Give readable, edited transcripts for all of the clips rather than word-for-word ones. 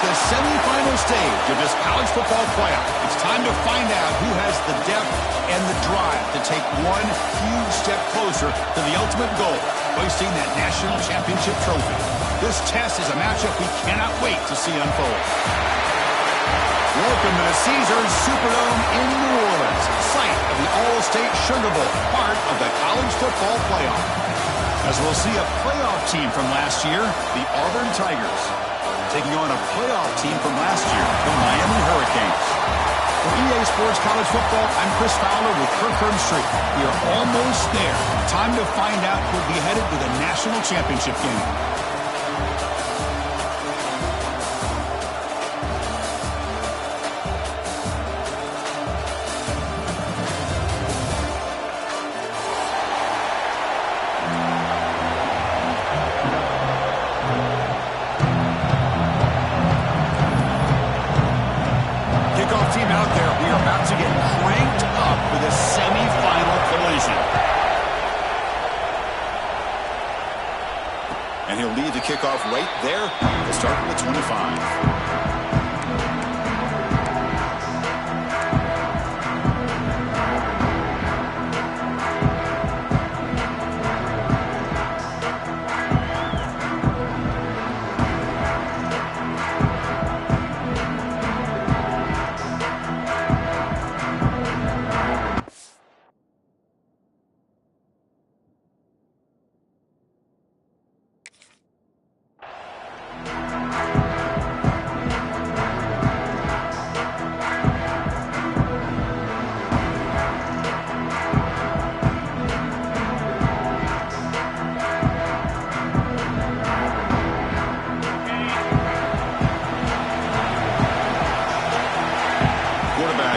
the semifinal stage of this college football playoff. It's time to find out who has the depth and the drive to take one huge step closer to the ultimate goal, hoisting that national championship trophy. This test is a matchup we cannot wait to see unfold. Welcome to the Caesars Superdome in New Orleans, site of the All-State Sugar Bowl, part of the college football playoff. As we'll see a playoff team from last year, the Auburn Tigers, taking on a playoff team from last year, the Miami Hurricanes. For EA Sports College Football, I'm Chris Fowler with Kirk Herbstreit. We are almost there. Time to find out who'll be headed to the national championship game. And he'll lead the kickoff right there to start with the 25.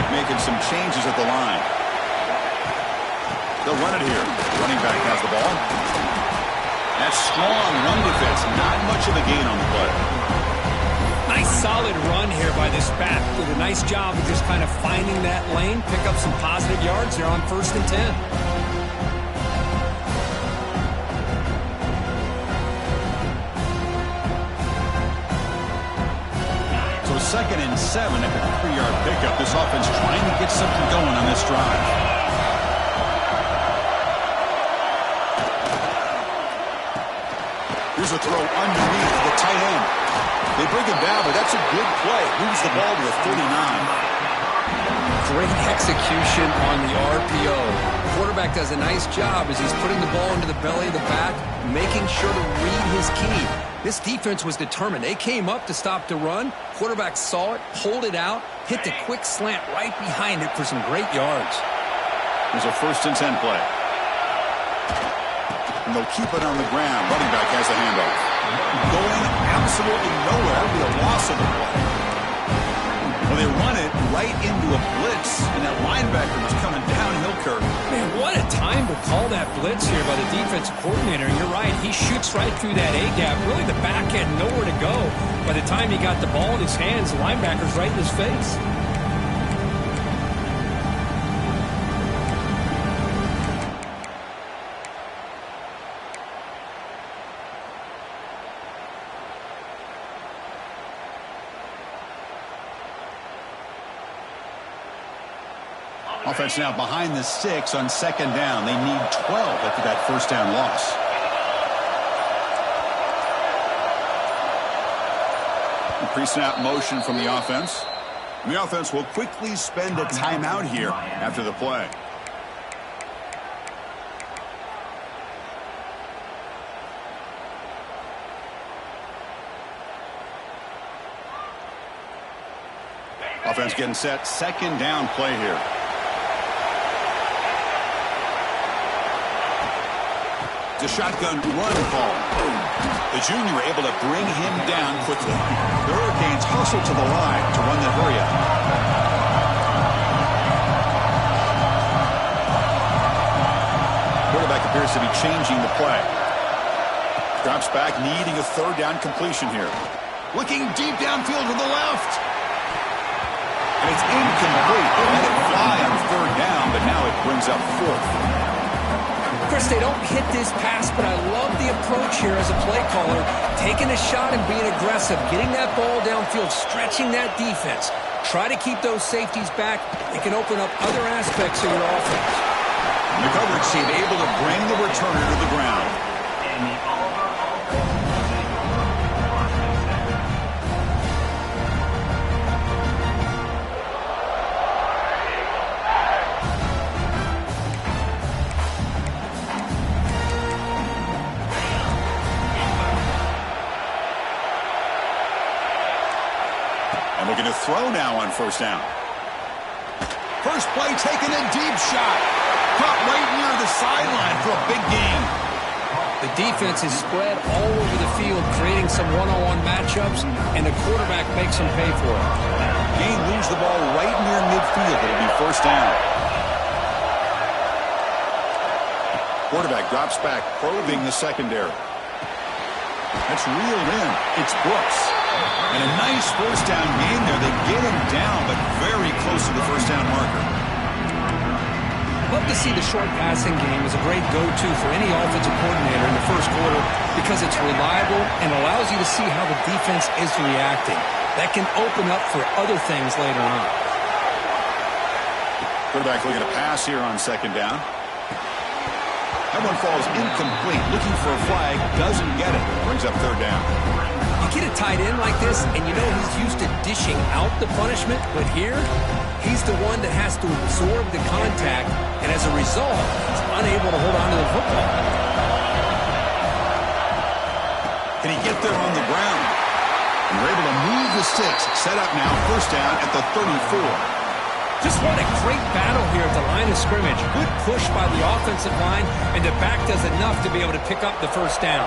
Making some changes at the line. They'll run it here. Running back has the ball. That strong run defense. Not much of a gain on the play. Nice solid run here by this back. Did a nice job of just kind of finding that lane. Pick up some positive yards here on 1st and 10. So 2nd and 7 at the 3-yard pickup. This offense trying to get something going on this drive. Here's a throw underneath the tight end. They bring him down, but that's a good play. Moves the ball to the 39. Great execution on the RPO. The quarterback does a nice job as he's putting the ball into the belly of the back, making sure to read his key. This defense was determined. They came up to stop the run. Quarterback saw it, pulled it out, hit the quick slant right behind it for some great yards. Here's a 1st and 10 play. And they'll keep it on the ground. Running back has the handoff. Going absolutely nowhere with a loss of the play. Well, they run it right into a blitz, and that linebacker was coming downhill, Kirk. Man, what a time to call that blitz here by the defensive coordinator. You're right, he shoots right through that A-gap. Really, the back had nowhere to go. By the time he got the ball in his hands, the linebacker's right in his face. Offense now behind the 6 on 2nd down. They need 12 after that 1st down loss. Pre-snap motion from the offense. And the offense will quickly spend a timeout here after the play. Offense getting set. 2nd down play here. The shotgun run call. The junior able to bring him down quickly. The Hurricanes hustle to the line to run the hurry up. Quarterback appears to be changing the play. Drops back, needing a 3rd down completion here. Looking deep downfield to the left. And it's incomplete. They let it fly on 3rd down, but now it brings up 4th. course, they don't hit this pass, but I love the approach here as a play caller. Taking a shot and being aggressive, getting that ball downfield, stretching that defense. Try to keep those safeties back. It can open up other aspects of your offense. The coverage team able to bring the returner to the ground. Looking to throw now on first down. First play taken a deep shot. Caught right near the sideline for a big gain. The defense is spread all over the field, creating some one-on-one matchups, and the quarterback makes them pay for it. Gain moves the ball right near midfield. It'll be first down. Quarterback drops back, probing the secondary. That's reeled in. It's Brooks. And a nice first down gain there. They get him down, but very close to the first down marker. Love to see the short passing game as a great go-to for any offensive coordinator in the first quarter because it's reliable and allows you to see how the defense is reacting. That can open up for other things later on. Quarterback looking to pass here on second down. That one falls incomplete. Looking for a flag. Doesn't get it. Brings up third down. You get a tight end like this, and you know he's used to dishing out the punishment, but here, he's the one that has to absorb the contact, and as a result, he's unable to hold on to the football. Can he get there on the ground? And we're able to move the sticks. Set up now, first down at the 34. Just what a great battle here at the line of scrimmage. Good push by the offensive line, and the back does enough to be able to pick up the first down.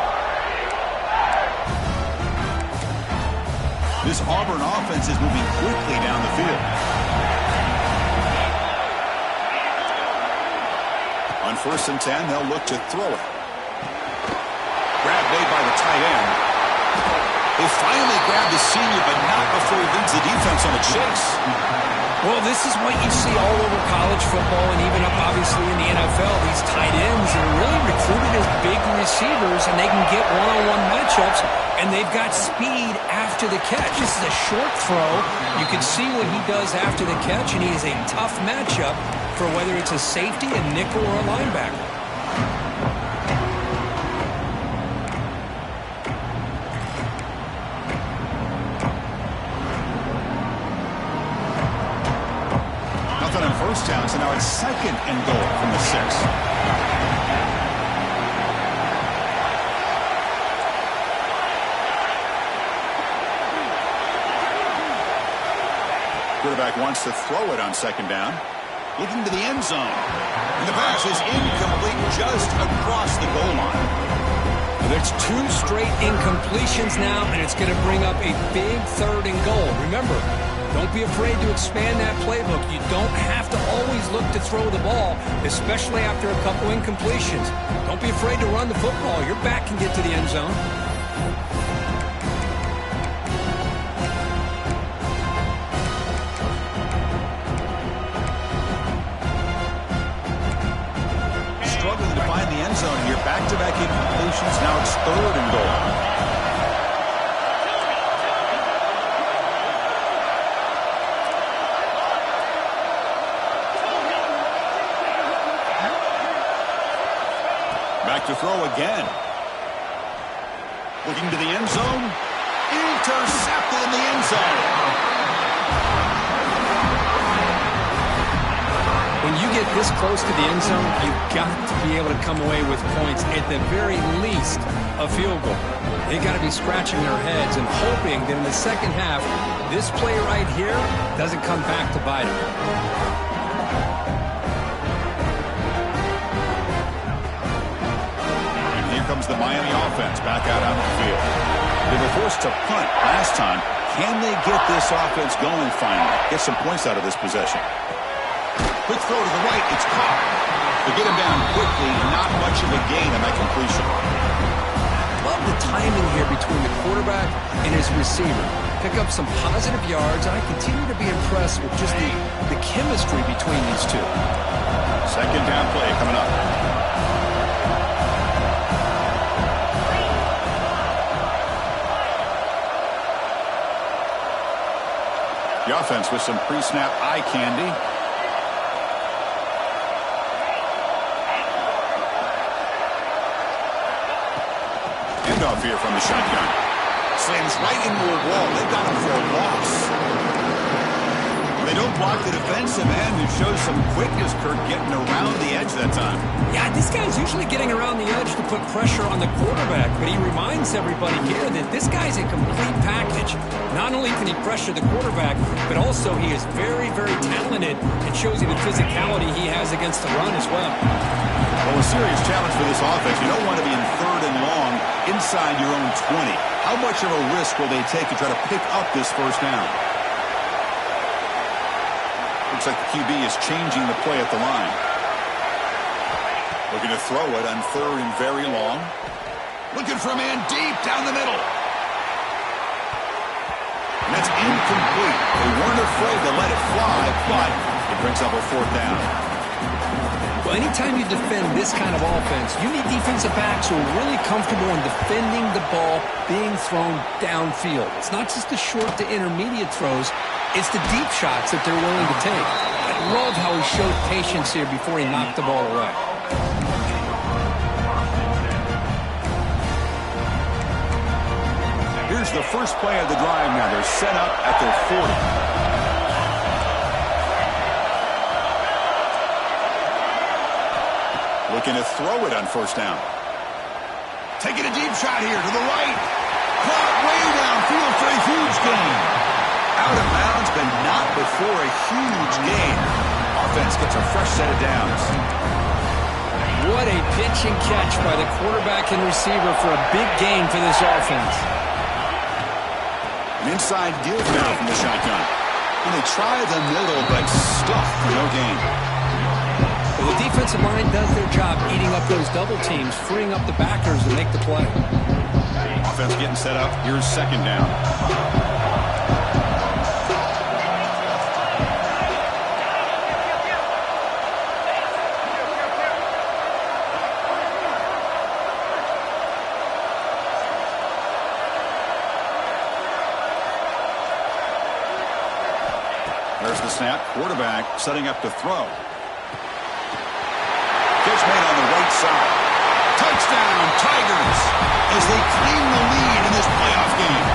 This Auburn offense is moving quickly down the field. On first and 10, they'll look to throw it. Grab made by the tight end. They finally grab the senior, but not before he leads the defense on a chase. Well, this is what you see all over college football and even up, obviously, in the NFL. These tight ends are really recruited as big receivers, and they can get one-on-one matchups, and they've got speed after the catch. This is a short throw. You can see what he does after the catch, and he is a tough matchup for whether it's a safety, a nickel, or a linebacker. Nothing on first down, so now it's second and goal from the 6. Quarterback wants to throw it on second down. Looking to the end zone. And the pass is incomplete just across the goal line. There's 2 straight incompletions now, and it's going to bring up a big third and goal. Remember, don't be afraid to expand that playbook. You don't have to always look to throw the ball, especially after a couple incompletions. Don't be afraid to run the football. Your back can get to the end zone. Struggling to find the end zone here. Back-to-back incompletions. Now it's third and goal. Back to throw again. Looking to the end zone. Intercepted in the end zone. When you get this close to the end zone, you've got to be able to come away with points, at the very least a field goal. They've got to be scratching their heads and hoping that in the second half, this play right here doesn't come back to bite them. Comes the Miami offense back out on the field. They were forced to punt last time. Can they get this offense going finally? Get some points out of this possession. Quick throw to the right. It's caught. They get him down quickly. Not much of a gain on that completion. Love the timing here between the quarterback and his receiver. Pick up some positive yards. I continue to be impressed with just the chemistry between these two. Second down play coming up. The offense with some pre-snap eye candy. Handoff here from the shotgun. Slams right into a wall. They've got him for a loss. They don't block the defensive end, who shows some quickness, Kirk, getting around the edge that time. Yeah, this guy's usually getting around the edge to put pressure on the quarterback, but he reminds everybody here that this guy's a complete package. Not only can he pressure the quarterback, but also he is very, very talented and shows you the physicality he has against the run as well. Well, a serious challenge for this offense. You don't want to be in 3rd and long inside your own 20. How much of a risk will they take to try to pick up this first down? Looks like the QB is changing the play at the line. Looking to throw it on 3rd and very long. Looking for a man deep down the middle. And that's incomplete. They weren't afraid to let it fly, but it brings up a 4th down. Well, anytime you defend this kind of offense, you need defensive backs who are really comfortable in defending the ball being thrown downfield. It's not just the short to intermediate throws. It's the deep shots that they're willing to take. I love how he showed patience here before he knocked the ball away. Here's the first play of the drive now. They're set up at their 40. Looking to throw it on 1st down. Taking a deep shot here to the right. Caught way downfield for a huge gain. Out of bounds, but not before a huge gain. Offense gets a fresh set of downs. What a pitch and catch by the quarterback and receiver for a big gain for this offense. An inside give now from the shotgun. And they try the middle, but stuffed for no gain. Well, the defensive line does their job eating up those double teams, freeing up the backers to make the play. Offense getting set up. Here's 2nd down. There's the snap. Quarterback setting up to throw. Catch made on the right side. Touchdown, Tigers, as they claim the lead in this playoff game.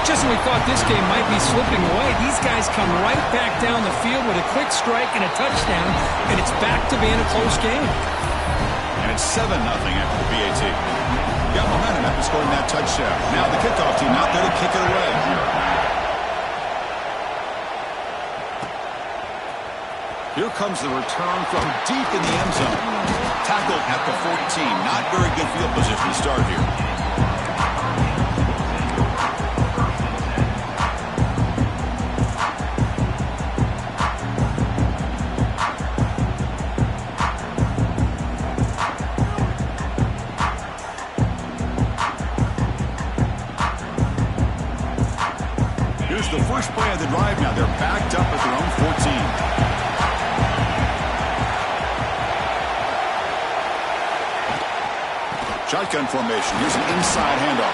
Just when we thought this game might be slipping away, these guys come right back down the field with a quick strike and a touchdown, and it's back to being a close game. And it's 7-0 after the PAT. Got momentum after scoring that touchdown. Now the kickoff team out there to kick it away. Here comes the return from deep in the end zone. Tackled at the 14. Not very good field position to start here. Here's the first play of the drive now. They're backed up at their own 14. Shotgun formation. Here's an inside handoff.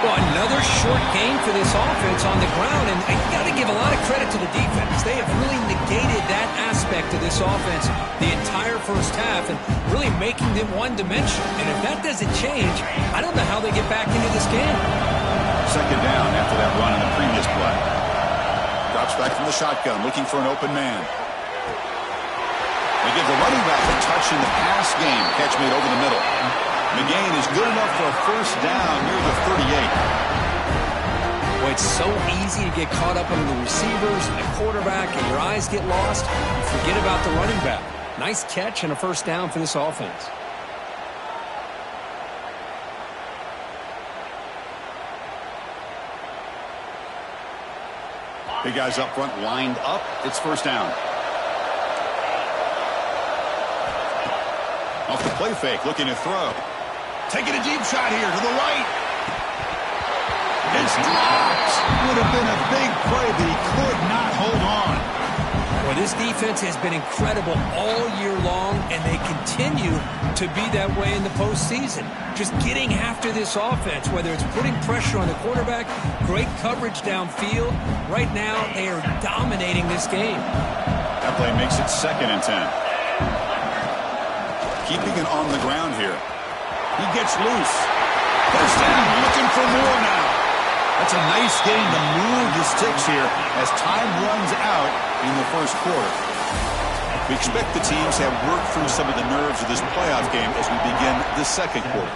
Well, another short game for this offense on the ground, and you got to give a lot of credit to the defense. They have really negated that aspect of this offense the entire first half and really making them one-dimensional. And if that doesn't change, I don't know how they get back into this game. 2nd down after that run in the previous play. Drops back from the shotgun, looking for an open man. They give the running back a touch in the pass game. Catch made over the middle. The gain is good enough for a first down near the 38. Well, it's so easy to get caught up on the receivers and the quarterback, and your eyes get lost. You forget about the running back. Nice catch and a first down for this offense. Big guys up front lined up. It's first down. Off the play fake, looking to throw. Taking a deep shot here to the right. It's dropped. Would have been a big play, but he could not hold on. Well, Boy, this defense has been incredible all year long, and they continue to be that way in the postseason. Just getting after this offense, whether it's putting pressure on the quarterback, great coverage downfield. Right now, they are dominating this game. That play makes it 2nd and 10. Keeping it on the ground here. He gets loose. First down, looking for more now. That's a nice game to move the sticks here as time runs out in the first quarter. We expect the teams to have worked through some of the nerves of this playoff game as we begin the second quarter.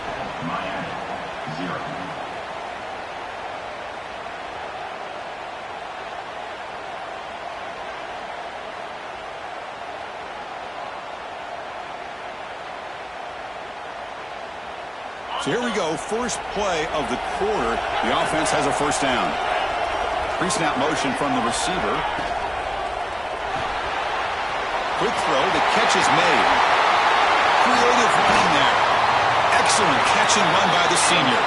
So here we go, first play of the quarter. The offense has a first down. Pre-snap motion from the receiver. Quick throw, the catch is made. Creative running there. Excellent catch and run by the senior.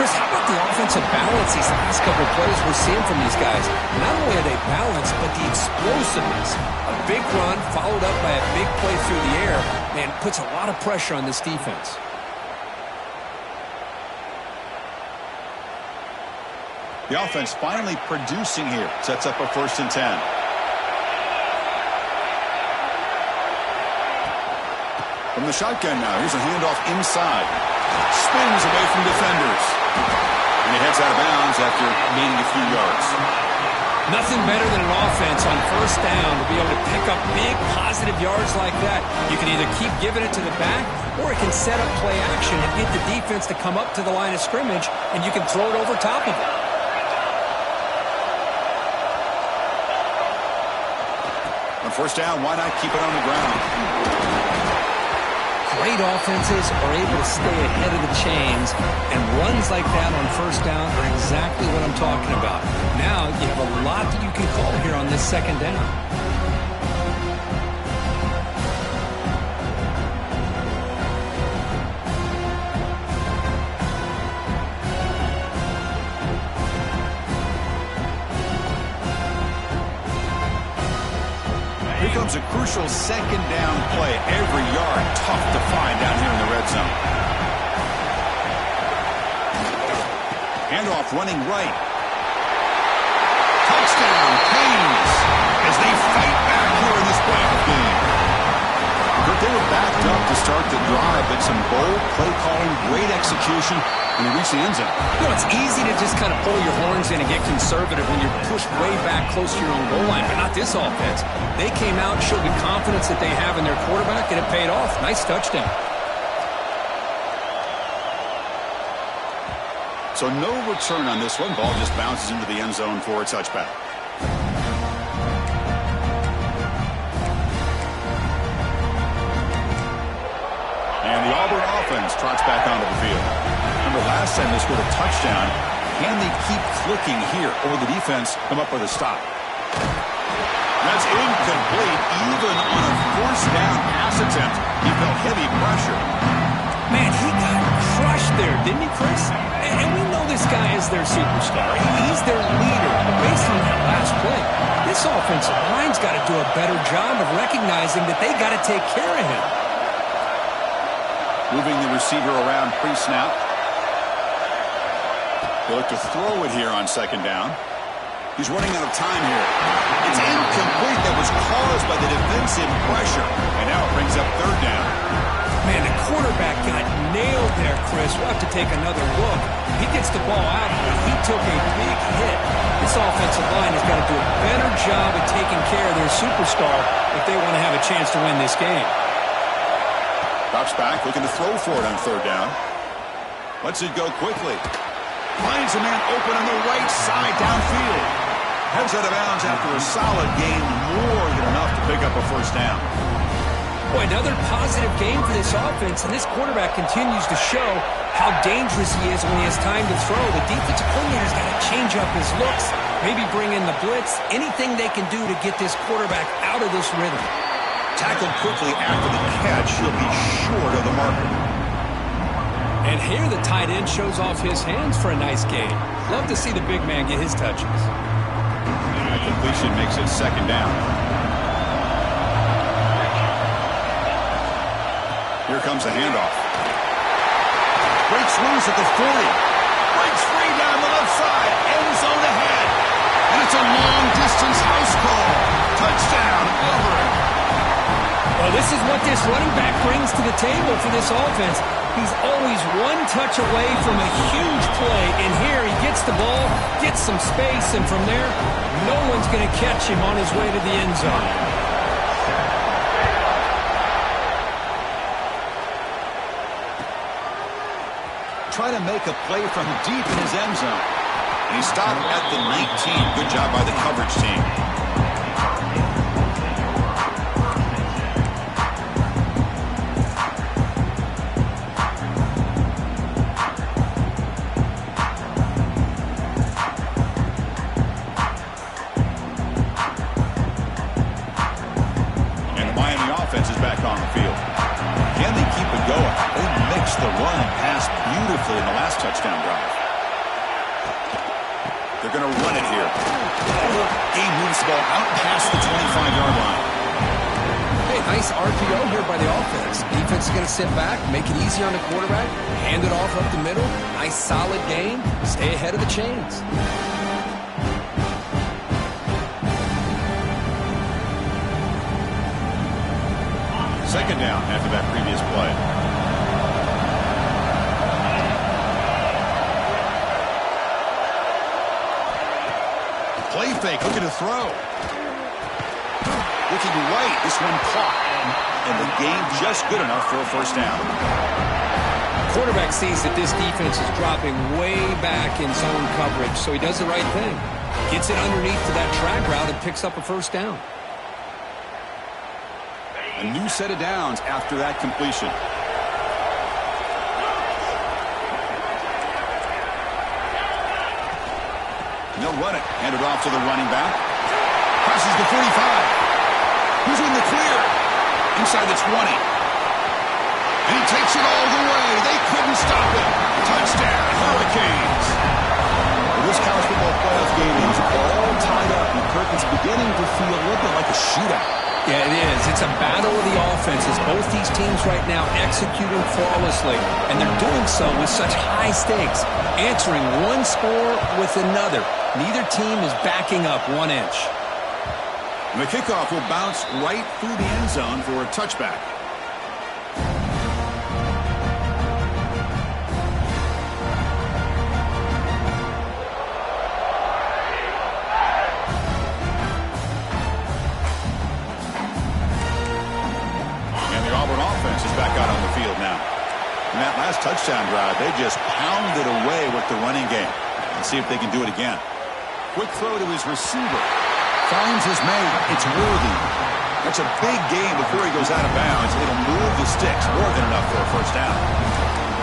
Chris, how about the offensive balance these last couple of plays we're seeing from these guys? Not only are they balanced, but the explosiveness. A big run followed up by a big play through the air, man, puts a lot of pressure on this defense. The offense finally producing here. Sets up a 1st and 10. From the shotgun now, here's a handoff inside. Spins away from defenders. And he heads out of bounds after gaining a few yards. Nothing better than an offense on first down to be able to pick up big positive yards like that. You can either keep giving it to the back, or it can set up play action and get the defense to come up to the line of scrimmage, and you can throw it over top of it. On first down, why not keep it on the ground? Great offenses are able to stay ahead of the chains, and runs like that on first down are exactly what I'm talking about. Now you have a lot that you can call here on this 2nd down. Here comes a crucial 2nd down play. Every yard tough to find down here in the red zone. Handoff running right. Touchdown, Canes, as they fight back here in this playoff game. But they were backed up to start the drive, but some bold play calling, great execution, and they reached the end zone. You know, it's easy to just kind of pull your horns in and get conservative when you're pushed way back close to your own goal line, but not this offense. They came out and showed the confidence that they have in their quarterback, and it paid off. Nice touchdown. So no return on this one. Ball just bounces into the end zone for a touchback. And the Auburn offense trots back onto the field. Remember last time they scored a touchdown. Can they keep clicking here, or will the defense come up with a stop? That's incomplete. Even on a first down pass attempt, he felt heavy pressure. Man, he got crushed there, didn't he, Chris? And we know this guy is their superstar. He's their leader. But based on that last play, this offensive line's got to do a better job of recognizing that they got to take care of him. Moving the receiver around pre-snap. They look to throw it here on 2nd down. He's running out of time here. It's incomplete. That was caused by the defensive pressure. And now it brings up 3rd down. Man, the quarterback got nailed there, Chris. We'll have to take another look. He gets the ball out, but he took a big hit. This offensive line has got to do a better job of taking care of their superstar if they want to have a chance to win this game. Drops back, looking to throw for it on 3rd down. Lets it go quickly. Finds a man open on the right side downfield. Heads out of bounds after a solid game, more than enough to pick up a first down. Boy, another positive game for this offense, and this quarterback continues to show how dangerous he is when he has time to throw. The defensive coordinator's got to change up his looks, maybe bring in the blitz, anything they can do to get this quarterback out of this rhythm. Tackled quickly after the catch, he'll be short of the marker. And here the tight end shows off his hands for a nice gain. Love to see the big man get his touches. That completion makes it 2nd down. Here comes the handoff. Breaks loose at the 40. Breaks free down the left side. End zone ahead. And it's a long-distance house call. Touchdown, Auburn. Well, this is what this running back brings to the table for this offense. He's always one touch away from a huge play. And here he gets the ball, gets some space, and from there, no one's going to catch him on his way to the end zone. Try to make a play from deep in his end zone. And he stopped at the 19. Good job by the coverage team. And the Miami offense is back on the field. Can they keep it going? They mixed the run and pass beautifully in the last touchdown drive. They're going to run it here. Game moves the ball out past the 25-yard line. Hey, nice RPO here by the offense. Defense is going to sit back, make it easy on the quarterback, hand it off up the middle. Nice solid game. Stay ahead of the chains. Second down after that previous play. Play fake, looking to throw. Looking right, this one caught. And the game just good enough for a first down. Quarterback sees that this defense is dropping way back in zone coverage, so he does the right thing. Gets it underneath to that track route and picks up a first down. A new set of downs after that completion. And they'll run it. Hand it off to the running back. Passes the 45. Who's in the clear? Inside the 20. And he takes it all the way. They couldn't stop him. Touchdown, Hurricanes. Well, this college football playoff game is all tied up, and Kirk is beginning to feel a little bit like a shootout. Yeah, it is. It's a battle of the offenses. Both these teams right now executing flawlessly, and they're doing so with such high stakes, answering one score with another. Neither team is backing up 1 inch. And the kickoff will bounce right through the end zone for a touchback. Is back out on the field now. In that last touchdown drive, they just pounded away with the running game. Let's see if they can do it again. Quick throw to his receiver. Finds his man. It's worthy. That's a big gain before he goes out of bounds. It'll move the sticks. More than enough for a first down.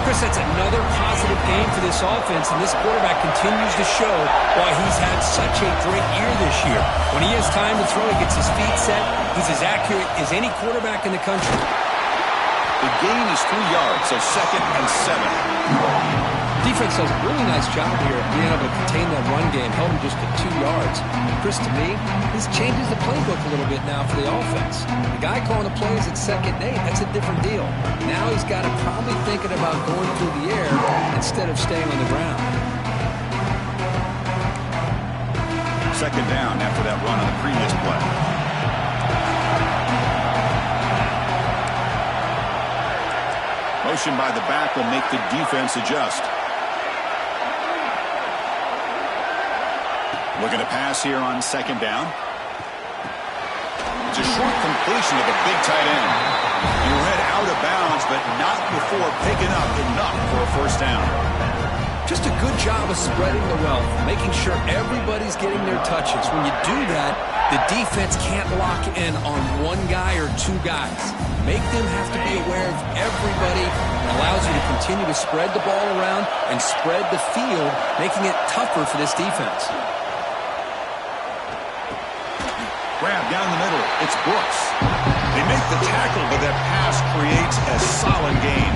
Chris, that's another positive game for this offense, and this quarterback continues to show why he's had such a great year this year. When he has time to throw, he gets his feet set. He's as accurate as any quarterback in the country. The gain is 3 yards, so 2nd and 7. Defense does a really nice job here of being able to contain that run game, held him just to 2 yards. Chris, to me, this changes the playbook a little bit now for the offense. The guy calling the plays at 2nd and 8, that's a different deal. Now he's got to probably thinking about going through the air instead of staying on the ground. 2nd down after that run on the previous play. Motion by the back will make the defense adjust. Looking to pass here on 2nd down. It's a short completion of a big tight end. He read out of bounds, but not before picking up enough for a first down. Just a good job of spreading the wealth, making sure everybody's getting their touches. When you do that, the defense can't lock in on one guy or 2 guys. Make them have to be aware of everybody. It allows you to continue to spread the ball around and spread the field, making it tougher for this defense. Grab down the middle. It's Brooks. They make the tackle, but that pass creates a solid gain.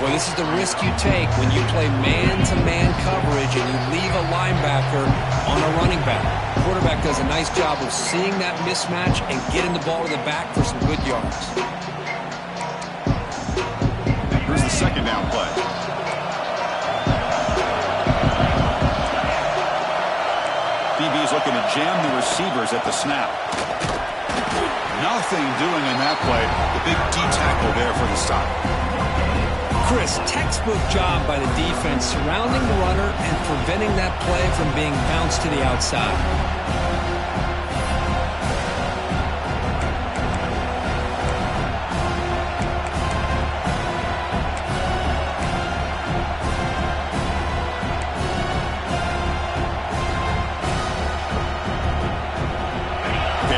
Well, this is the risk you take when you play man-to-man coverage and you leave a linebacker on a running back. The quarterback does a nice job of seeing that mismatch and getting the ball to the back for some good yards. jam the receivers at the snap. Nothing doing in that play. The big D tackle there for the stop. Chris, textbook job by the defense surrounding the runner and preventing that play from being bounced to the outside.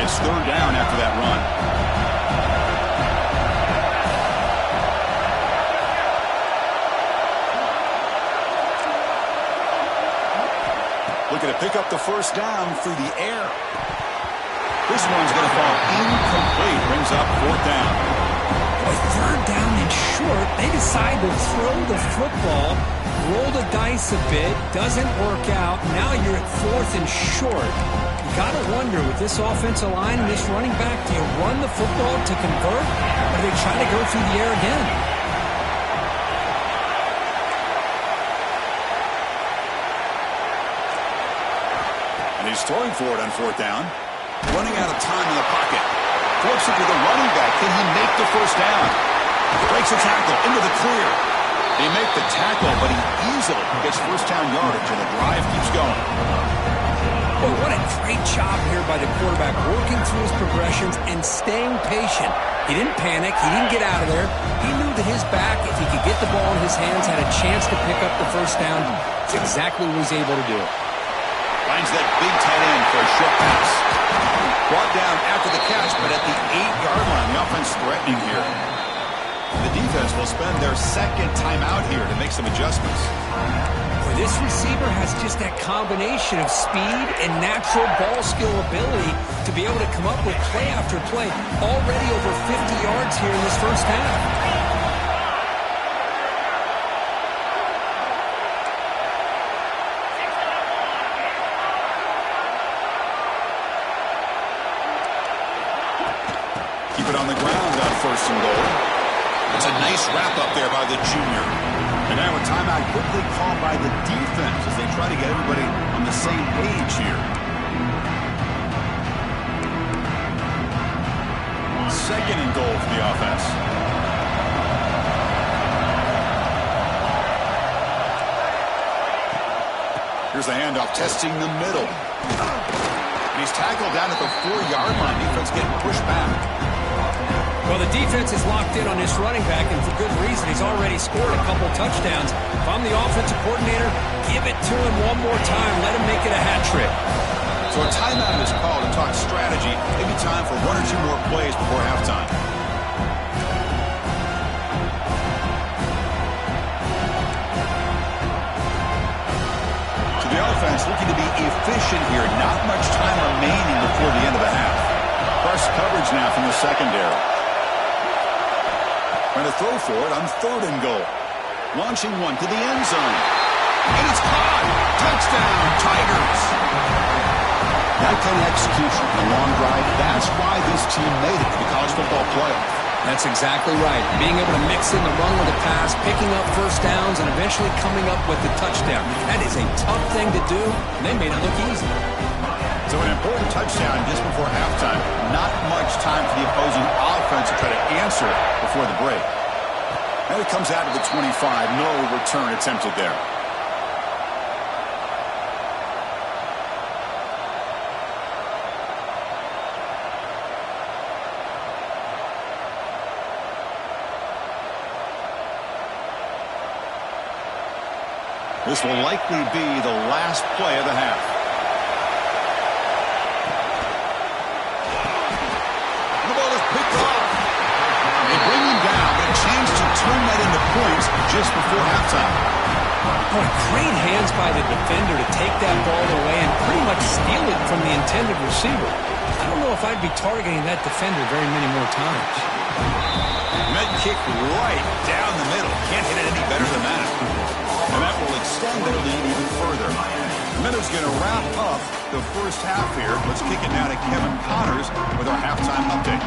It's third down after that run. Looking to pick up the first down through the air. This one's going to fall incomplete. Brings up fourth down. With third down and short, they decide to throw the football, roll the dice a bit, doesn't work out. Now you're at fourth and short. Got to wonder, with this offensive line and this running back, do you run the football to convert, or do they try to go through the air again? And he's throwing for it on fourth down. Running out of time in the pocket. Flips it to the running back. Can he make the first down? Breaks a tackle into the clear. They make the tackle, but he easily gets first down yardage, and the drive keeps going. Boy, what a great job here by the quarterback, working through his progressions and staying patient. He didn't panic. He didn't get out of there. He knew that his back, if he could get the ball in his hands, had a chance to pick up the first down. It's exactly what he was able to do. Finds that big tight end for a short pass. Brought down after the catch, but at the 8-yard line, the offense threatening here. The defense will spend their second timeout here to make some adjustments. This receiver has just that combination of speed and natural ball skill ability to be able to come up with play after play. Already over 50 yards here in this first half. Keep it on the ground on first and goal. It's a nice wrap up there by the junior. And now a timeout quickly called by the defense as they try to get everybody on the same page here. Second and goal for the offense. Here's the handoff, testing the middle. And he's tackled down at the 4-yard line. Defense getting pushed back. Well, the defense is locked in on this running back, and for good reason. He's already scored a couple touchdowns. If I'm the offensive coordinator, give it to him one more time. Let him make it a hat trick. So a timeout is called to talk strategy. Maybe time for one or two more plays before halftime. So the offense looking to be efficient here. Not much time remaining before the end of the half. Press coverage now from the secondary. Trying to throw for it on third and goal. Launching one to the end zone. And it's caught. Touchdown, Tigers. That kind of execution in a long drive, that's why this team made it to the college football playoff. That's exactly right. Being able to mix in the run with the pass, picking up first downs, and eventually coming up with the touchdown. That is a tough thing to do, and they made it look easy. So an important touchdown just before halftime. Not much time for the opposing offense to try to answer before the break. And it comes out of the 25. No return attempted there. This will likely be the last play of the half. Turn that into points just before halftime. Boy, great hands by the defender to take that ball away and pretty much steal it from the intended receiver. I don't know if I'd be targeting that defender very many more times. Med kick right down the middle. Can't hit it any better than that. And that will extend their lead even further. Meadows going to wrap up the first half here. Let's kick it now to Kevin Connors with our halftime update.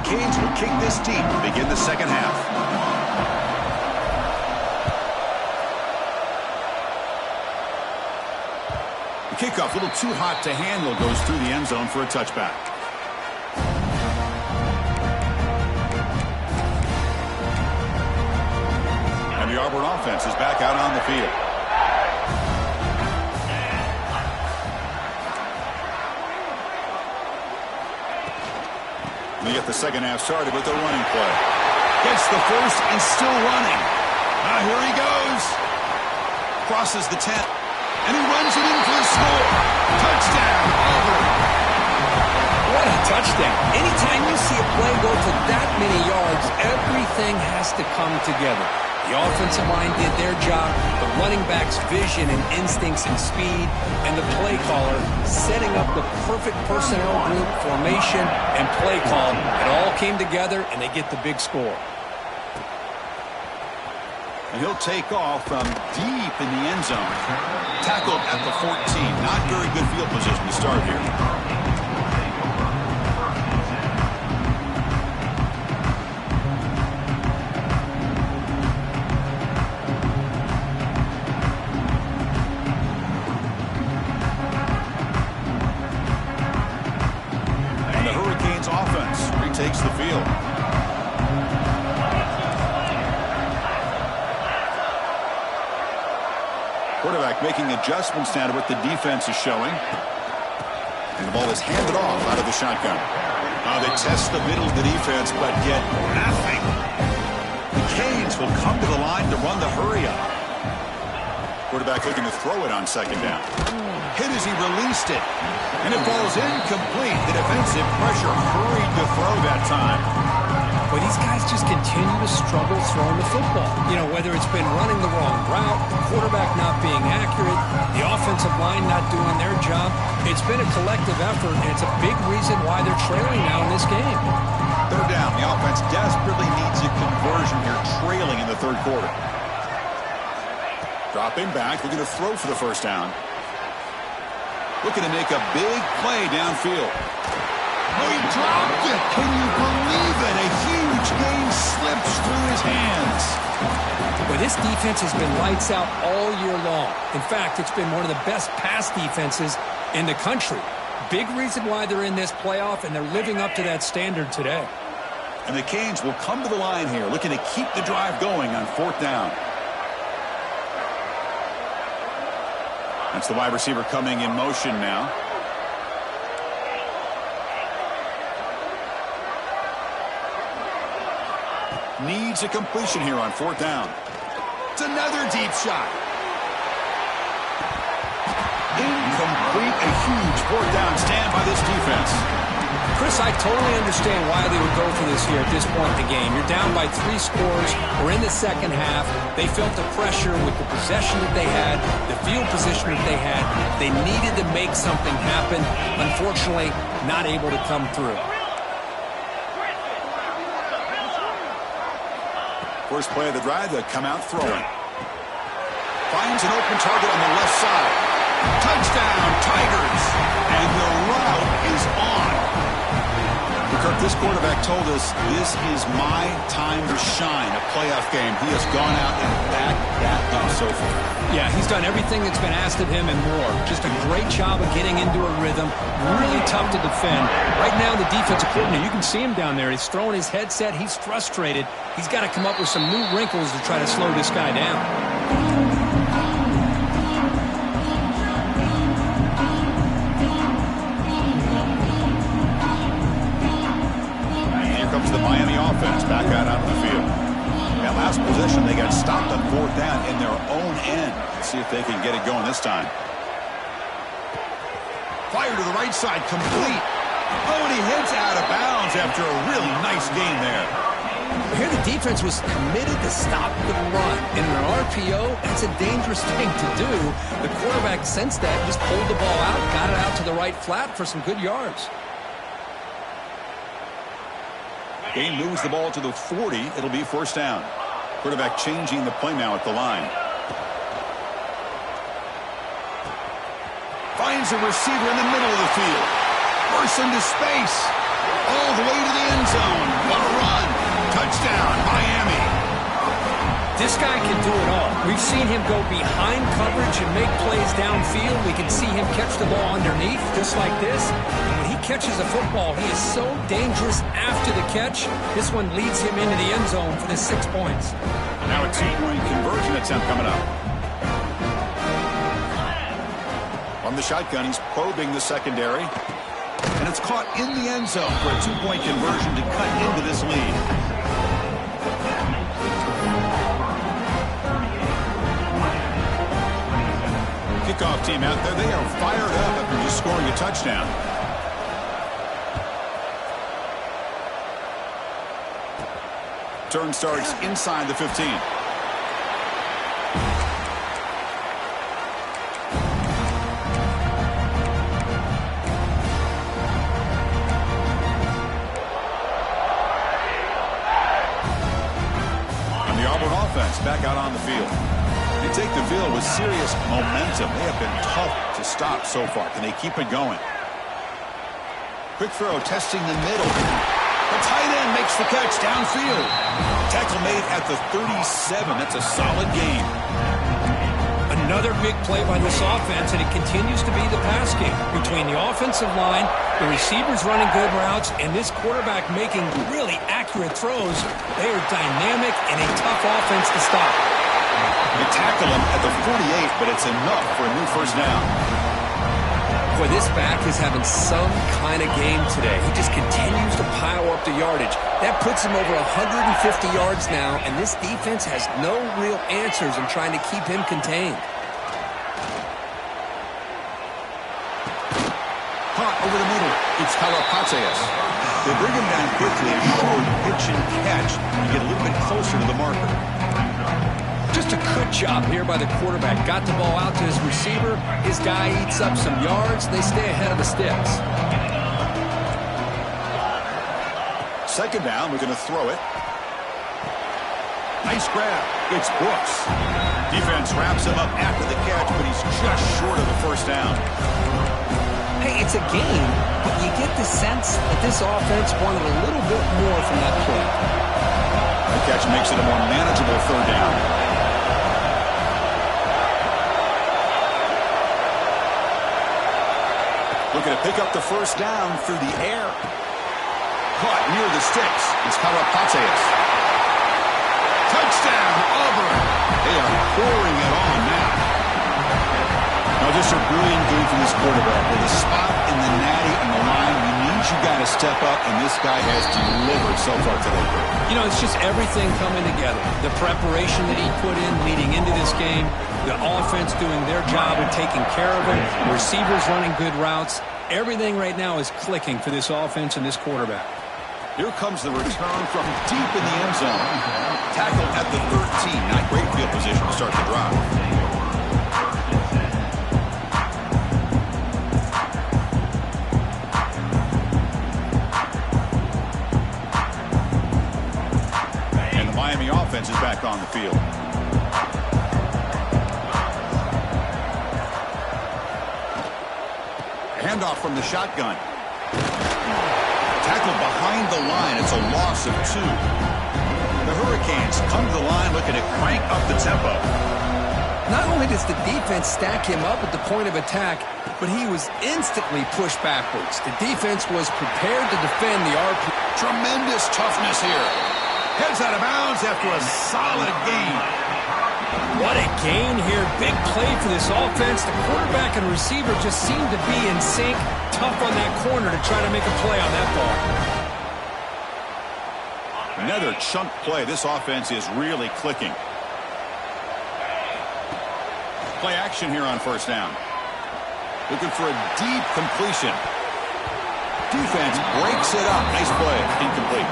Canes will kick this deep to begin the second half. Kickoff, a little too hot to handle, goes through the end zone for a touchback. And the Auburn offense is back out on the field. We get the second half started with the running play. Gets the first and still running. Here he goes. Crosses the 10. And he runs it in for the score. Touchdown, Auburn. What a touchdown. Anytime you see a play go for that many yards, everything has to come together. The offensive line did their job, the running back's vision and instincts and speed, and the play caller setting up the perfect personnel group, formation, and play call. It all came together, and they get the big score. And he'll take off from deep in the end zone. Tackled at the 14. Not very good field position to start here. And the Hurricanes offense retakes the field. Quarterback making adjustments now to what the defense is showing. And the ball is handed off out of the shotgun. They test the middle of the defense, but get nothing. The Canes will come to the line to run the hurry up. Quarterback looking to throw it on second down. Hit as he released it. And it falls incomplete. The defensive pressure hurried to throw that time. But these guys just continue to struggle throwing the football. You know, whether it's been running the wrong route, the quarterback not being accurate, the offensive line not doing their job. It's been a collective effort, and it's a big reason why they're trailing now in this game. Third down. The offense desperately needs a conversion here, trailing in the third quarter. Dropping back, looking to throw for the first down. Looking to make a big play downfield. Oh, he dropped it. Can you believe it? A huge gain slips through his hands. But this defense has been lights out all year long. In fact, it's been one of the best pass defenses in the country. Big reason why they're in this playoff, and they're living up to that standard today. And the Canes will come to the line here, looking to keep the drive going on fourth down. That's the wide receiver coming in motion now. Needs a completion here on fourth down. It's another deep shot. Incomplete. A huge fourth down stand by this defense. Chris, I totally understand why they would go for this here at this point in the game. You're down by 3 scores. We're in the second half. They felt the pressure with the possession that they had, the field position that they had. They needed to make something happen. Unfortunately, not able to come through. First play of the drive, they come out throwing. Finds an open target on the left side. Touchdown, Tigers! And the route is on. Kirk, this quarterback told us this is my time to shine, a playoff game. He has gone out and backed that up so far. Yeah, he's done everything that's been asked of him and more. Just a great job of getting into a rhythm. Really tough to defend. Right now, the defensive coordinator, you can see him down there. He's throwing his headset. He's frustrated. He's got to come up with some new wrinkles to try to slow this guy down. The Miami offense back out onto the field. That last possession, they got stopped on fourth down in their own end. Let's see if they can get it going this time. Fire to the right side, complete. Oh, and he heads out of bounds after a really nice gain there. Here the defense was committed to stop the run. In an RPO, that's a dangerous thing to do. The quarterback sensed that, just pulled the ball out, got it out to the right flat for some good yards. Game moves the ball to the 40. It'll be first down. Quarterback changing the play now at the line. Finds a receiver in the middle of the field. Bursts into space. All the way to the end zone. What a run. Touchdown, Miami. This guy can do it all. We've seen him go behind coverage and make plays downfield. We can see him catch the ball underneath, just like this. And when he catches a football, he is so dangerous after the catch. This one leads him into the end zone for the 6 points. Now a 2-point conversion attempt coming up. From the shotgun, he's probing the secondary. And it's caught in the end zone for a 2-point conversion to cut into this lead. Kickoff team out there, they are fired up after just scoring a touchdown. Turn starts inside the 15. And the Auburn offense back out on the field. They take the field with serious momentum. They have been tough to stop so far. Can they keep it going? Quick throw, testing the middle. The tight end makes the catch downfield. Tackle made at the 37. That's a solid game. Another big play by this offense, and it continues to be the pass game. Between the offensive line, the receivers running good routes, and this quarterback making really accurate throws, they are dynamic and a tough offense to stop. They tackle him at the 48, but it's enough for a new first down. Boy, this back is having some kind of game today. He just continues to pile up the yardage. That puts him over 150 yards now, and this defense has no real answers in trying to keep him contained. Caught over the middle. It's Kalapates. They bring him down quickly. A short pitch and catch to get a little bit closer to the marker. Just a good job here by the quarterback. Got the ball out to his receiver. His guy eats up some yards. They stay ahead of the sticks. Second down, we're going to throw it. Nice grab. It's Brooks. Defense wraps him up after the catch, but he's just short of the first down. Hey, it's a game, but you get the sense that this offense wanted a little bit more from that play. The catch makes it a more manageable third down. Looking to pick up the first down through the air. Caught near the sticks. It's Kalapates. Touchdown, Auburn. They are pouring it on now. Now, just a brilliant game from this quarterback. With a spot in the natty and the line, we need you guys to step up, and this guy has delivered so far today. You know, it's just everything coming together. The preparation that he put in leading into this game, the offense doing their job of taking care of him, receivers running good routes. Everything right now is clicking for this offense and this quarterback. Here comes the return from deep in the end zone. Tackled at the 13. Not great field position to start the drive. And the Miami offense is back on the field. Handoff from the shotgun. Tackled behind the line. It's a loss of 2. The Hurricanes come to the line looking to crank up the tempo. Not only does the defense stack him up at the point of attack, but he was instantly pushed backwards. The defense was prepared to defend the RP. Tremendous toughness here. Heads out of bounds after a solid game. What a gain here. Big play for this offense. The quarterback and receiver just seem to be in sync. Tough on that corner to try to make a play on that ball. Another chunk play. This offense is really clicking. Play action here on first down. Looking for a deep completion. Defense breaks it up. Nice play. Incomplete.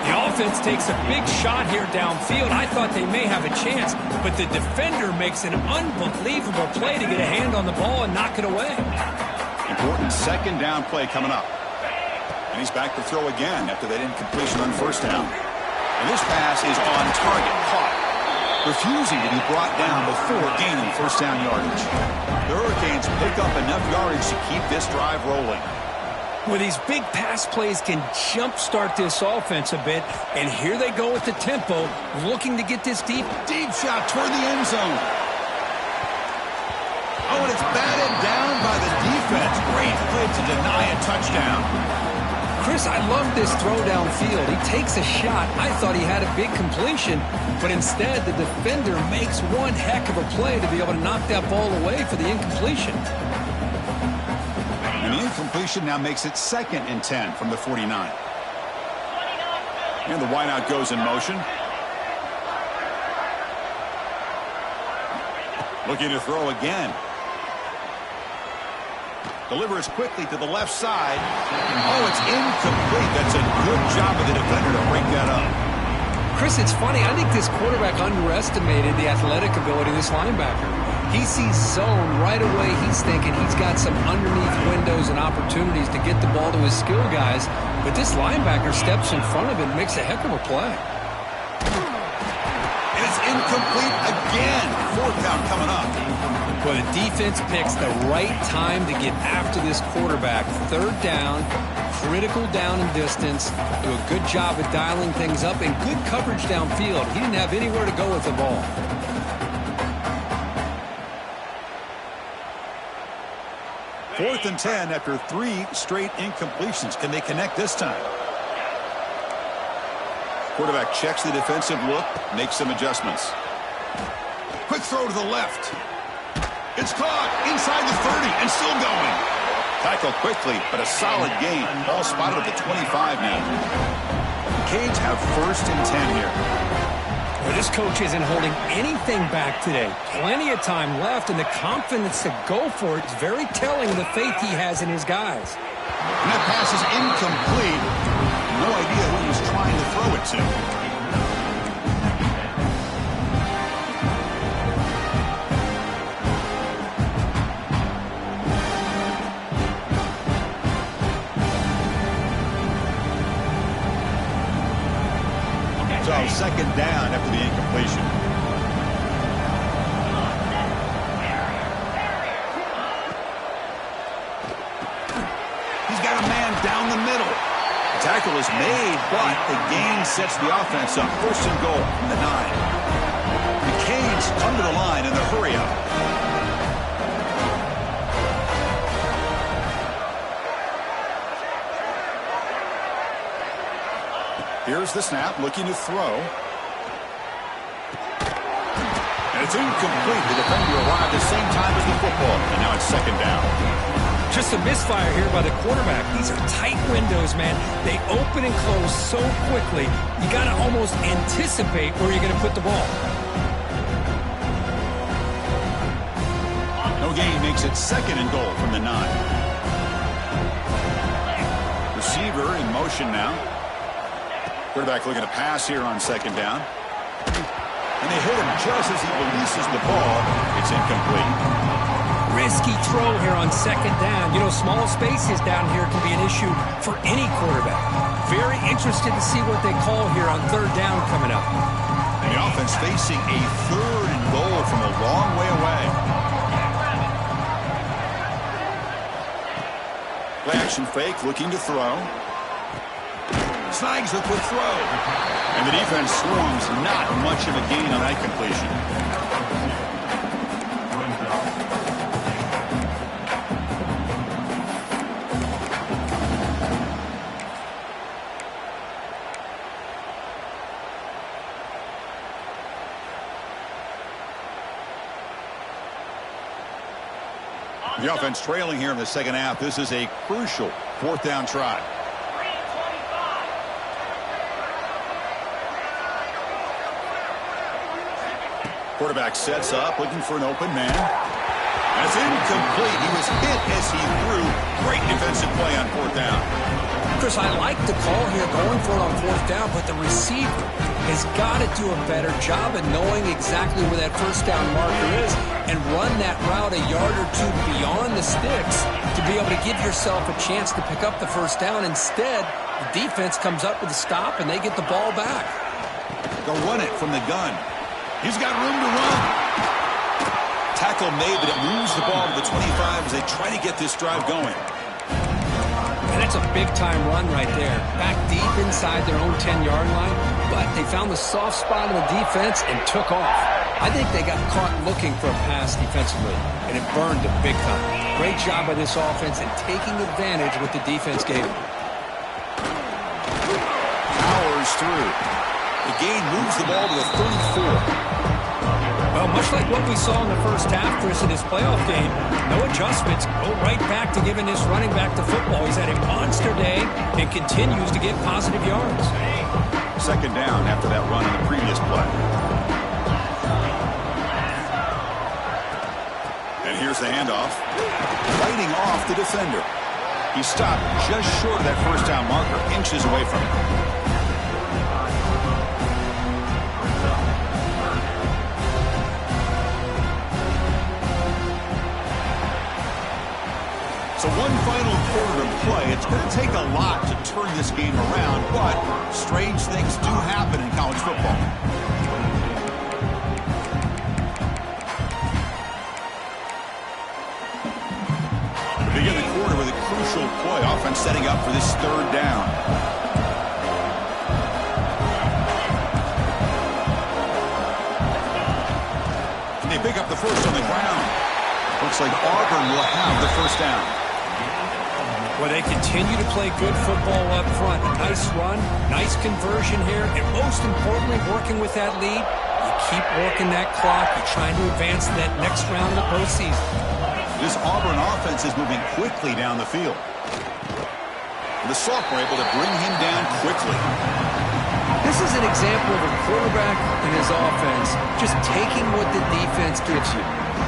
The offense takes a big shot here downfield. I thought they may have a chance, but the defender makes an unbelievable play to get a hand on the ball and knock it away. Important second down play coming up. And he's back to throw again after that incompletion on first down. And this pass is on target, caught. Refusing to be brought down before gaining first down yardage. The Hurricanes pick up enough yardage to keep this drive rolling. Well, these big pass plays can jumpstart this offense a bit. And here they go with the tempo, looking to get this deep. Deep shot toward the end zone. Oh, and it's batted down by the defense. Great play to deny a touchdown. Chris, I love this throw downfield. He takes a shot. I thought he had a big completion, but instead the defender makes one heck of a play to be able to knock that ball away for the incompletion. And the incompletion now makes it 2nd and 10 from the 49. And the wideout goes in motion. Looking to throw again. Delivers quickly to the left side. Oh, it's incomplete. That's a good job of the defender to break that up. Chris, it's funny. I think this quarterback underestimated the athletic ability of this linebacker. He sees zone right away. He's thinking he's got some underneath windows and opportunities to get the ball to his skill guys. But this linebacker steps in front of it and makes a heck of a play. And it's incomplete again. 4th down coming up. Well, the defense picks the right time to get after this quarterback. 3rd down, critical down and distance. Do a good job of dialing things up and good coverage downfield. He didn't have anywhere to go with the ball. Fourth and 10 after 3 straight incompletions. Can they connect this time? Quarterback checks the defensive look, makes some adjustments. Quick throw to the left. It's caught inside the 30 and still going. Tackle quickly, but a solid gain. Ball spotted at the 25 now. Canes have 1st and 10 here. Well, this coach isn't holding anything back today. Plenty of time left, and the confidence to go for it is very telling of the faith he has in his guys. And that pass is incomplete. No idea who he's trying to throw it to. So 2nd down after the incompletion. He's got a man down the middle. The tackle is made, but the gain sets the offense up. 1st and goal from the 9. The Canes come to the line in the hurry up. Here's the snap, looking to throw. And it's incomplete. The defender arrived at the same time as the football. And now it's 2nd down. Just a misfire here by the quarterback. These are tight windows, man. They open and close so quickly. You got to almost anticipate where you're going to put the ball. No gain makes it 2nd and goal from the 9. Receiver in motion now. Quarterback looking to pass here on 2nd down. And they hit him just as he releases the ball. It's incomplete. Risky throw here on 2nd down. You know, small spaces down here can be an issue for any quarterback. Very interested to see what they call here on 3rd down coming up. And the offense facing a 3rd and goal from a long way away. Play action fake, looking to throw. Snags a quick throw. And the defense swarms. Not much of a gain on that completion. The offense trailing here in the 2nd half. This is a crucial 4th down try. Quarterback sets up, looking for an open man. And it's incomplete. He was hit as he threw. Great defensive play on 4th down. Chris, I like the call here going for it on 4th down, but the receiver has got to do a better job of knowing exactly where that 1st down marker is and run that route a yard or 2 beyond the sticks to be able to give yourself a chance to pick up the 1st down. Instead, the defense comes up with a stop and they get the ball back. They'll run it from the gun. He's got room to run. Tackle made, but it moves the ball to the 25 as they try to get this drive going. And that's a big-time run right there. Back deep inside their own 10-yard line, but they found the soft spot in the defense and took off. I think they got caught looking for a pass defensively, and it burned them big time. Great job by this offense in taking advantage what the defense gave them. Powers through. The gain moves the ball to the 34. Well, much like what we saw in the first half, Chris, in this playoff game, no adjustments. Go right back to giving this running back the football. He's had a monster day and continues to get positive yards. Second down after that run on the previous play. And here's the handoff. Fighting off the defender. He stopped just short of that first down marker, inches away from it. So one final quarter to play. It's going to take a lot to turn this game around, but strange things do happen in college football. We begin the quarter with a crucial play. Offense setting up for this third down. And they pick up the first on the ground. Looks like Auburn will have the first down. Well, they continue to play good football up front. A nice run, nice conversion here, and most importantly, working with that lead. You keep working that clock. You're trying to advance to that next round of the postseason. This Auburn offense is moving quickly down the field. The sophomore able to bring him down quickly. This is an example of a quarterback and his offense just taking what the defense gives you.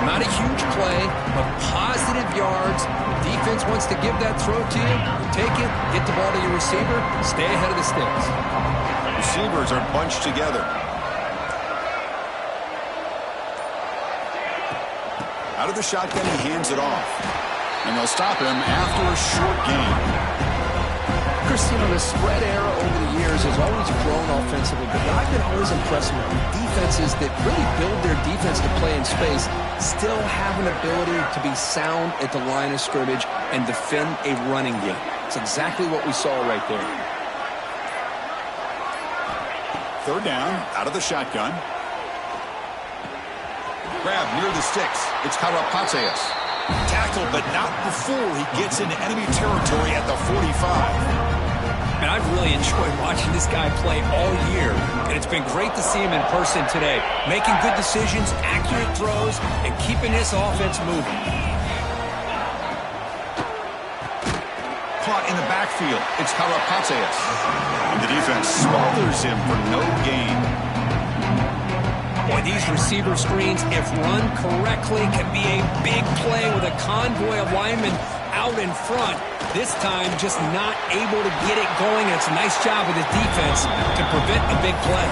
Not a huge play, but positive yards. The defense wants to give that throw to you. You take it, get the ball to your receiver, stay ahead of the sticks. Receivers are bunched together. Out of the shotgun, he hands it off. And they'll stop him after a short gain. Chris, you know, the spread era over the years has always grown offensively, but I've been always impressed with the defenses that really build their defense to play in space, still have an ability to be sound at the line of scrimmage and defend a running game. It's exactly what we saw right there. Third down, out of the shotgun. Grab near the sticks. It's Karapateas. Tackled, but not before he gets into enemy territory at the 45. And I've really enjoyed watching this guy play all year, and it's been great to see him in person today, making good decisions, accurate throws, and keeping this offense moving. Caught in the backfield. It's Karapateas. And the defense smothers him for no gain. Boy, these receiver screens, if run correctly, can be a big play with a convoy of linemen out in front. This time, just not able to get it going. It's a nice job of the defense to prevent a big play.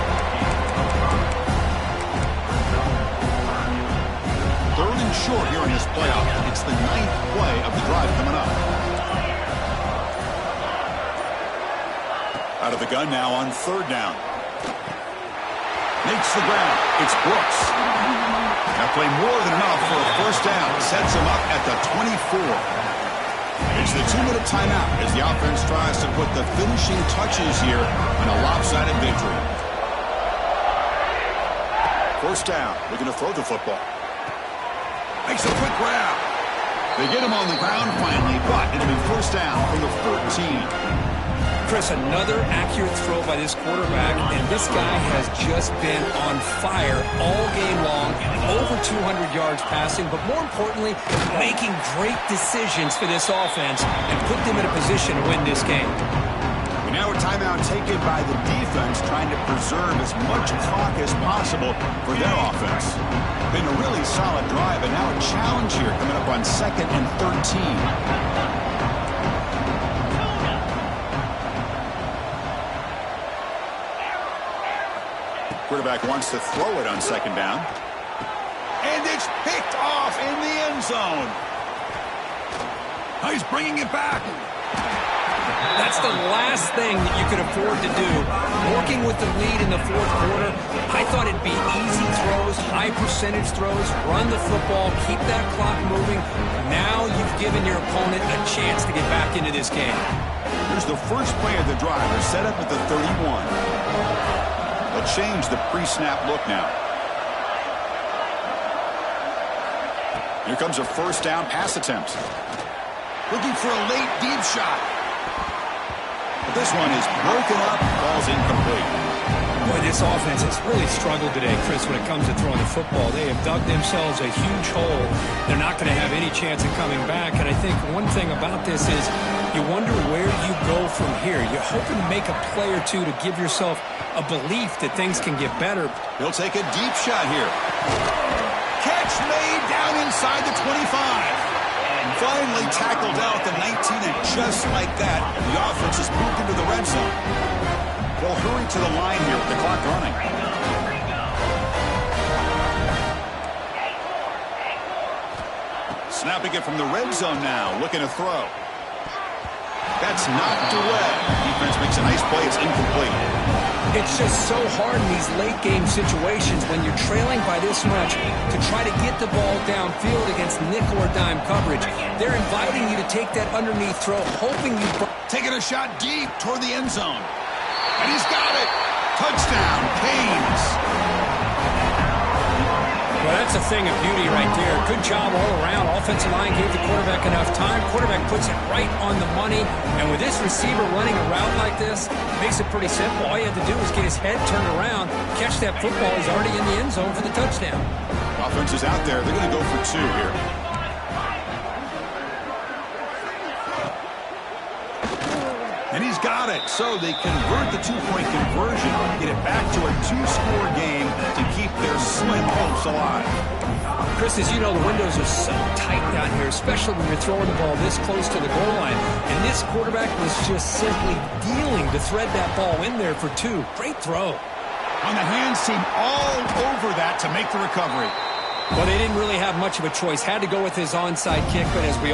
Third and short here in this playoff. It's the 9th play of the drive coming up. Out of the gun now on third down. Makes the ground. It's Brooks. That play more than enough for a first down. Sets him up at the 24. It's the 2-minute timeout as the offense tries to put the finishing touches here on a lopsided victory. First down. Looking to throw the football. Makes a quick grab. They get him on the ground finally, but it'll be first down from the 14. Chris, another accurate throw by this quarterback, and this guy has just been on fire all game long, over 200 yards passing, but more importantly, making great decisions for this offense and put them in a position to win this game. And now a timeout taken by the defense, trying to preserve as much clock as possible for their offense. Been a really solid drive, and now a challenge here coming up on 2nd and 13. Quarterback wants to throw it on second down. And it's picked off in the end zone. He's bringing it back. That That's the last thing that you could afford to do. Working with the lead in the fourth quarter, I thought it'd be easy throws, high percentage throws, run the football, keep that clock moving. Now you've given your opponent a chance to get back into this game. Here's the first play of the drive. They're set up at the 31. They'll change the pre-snap look now. Here comes a first down pass attempt. Looking for a late deep shot. But this one is broken up. Ball's incomplete. Boy, this offense has really struggled today, Chris, when it comes to throwing the football. They have dug themselves a huge hole. They're not going to have any chance of coming back. And I think one thing about this is you wonder where you go from here. You're hoping to make a play or two to give yourself a belief that things can get better. He'll take a deep shot here. Catch made down inside the 25. Finally tackled out the 19, and just like that, the offense has moved into the red zone. They'll hurry to the line here with the clock running. Snapping it from the red zone now, looking to throw. That's knocked away. Defense makes a nice play. It's incomplete. It's just so hard in these late-game situations when you're trailing by this much to try to get the ball downfield against nickel or dime coverage. They're inviting you to take that underneath throw, hoping you... Taking a shot deep toward the end zone. And he's got it. Touchdown, Canes. Well, that's a thing of beauty right there. Good job all around. Offensive line gave the quarterback enough time. Quarterback puts it right on the money. And with this receiver running a route like this, makes it pretty simple. All you have to do is get his head turned around, catch that football. He's already in the end zone for the touchdown. Offense is out there. They're going to go for two here. And he's got it. So they convert the two-point conversion, get it back to a two-score game to keep their slim hopes alive. Chris, as you know, the windows are so tight down here, especially when you're throwing the ball this close to the goal line. And this quarterback was just simply dealing to thread that ball in there for two. Great throw. On the hands team all over that to make the recovery. Well, they didn't really have much of a choice. Had to go with his onside kick, but as we all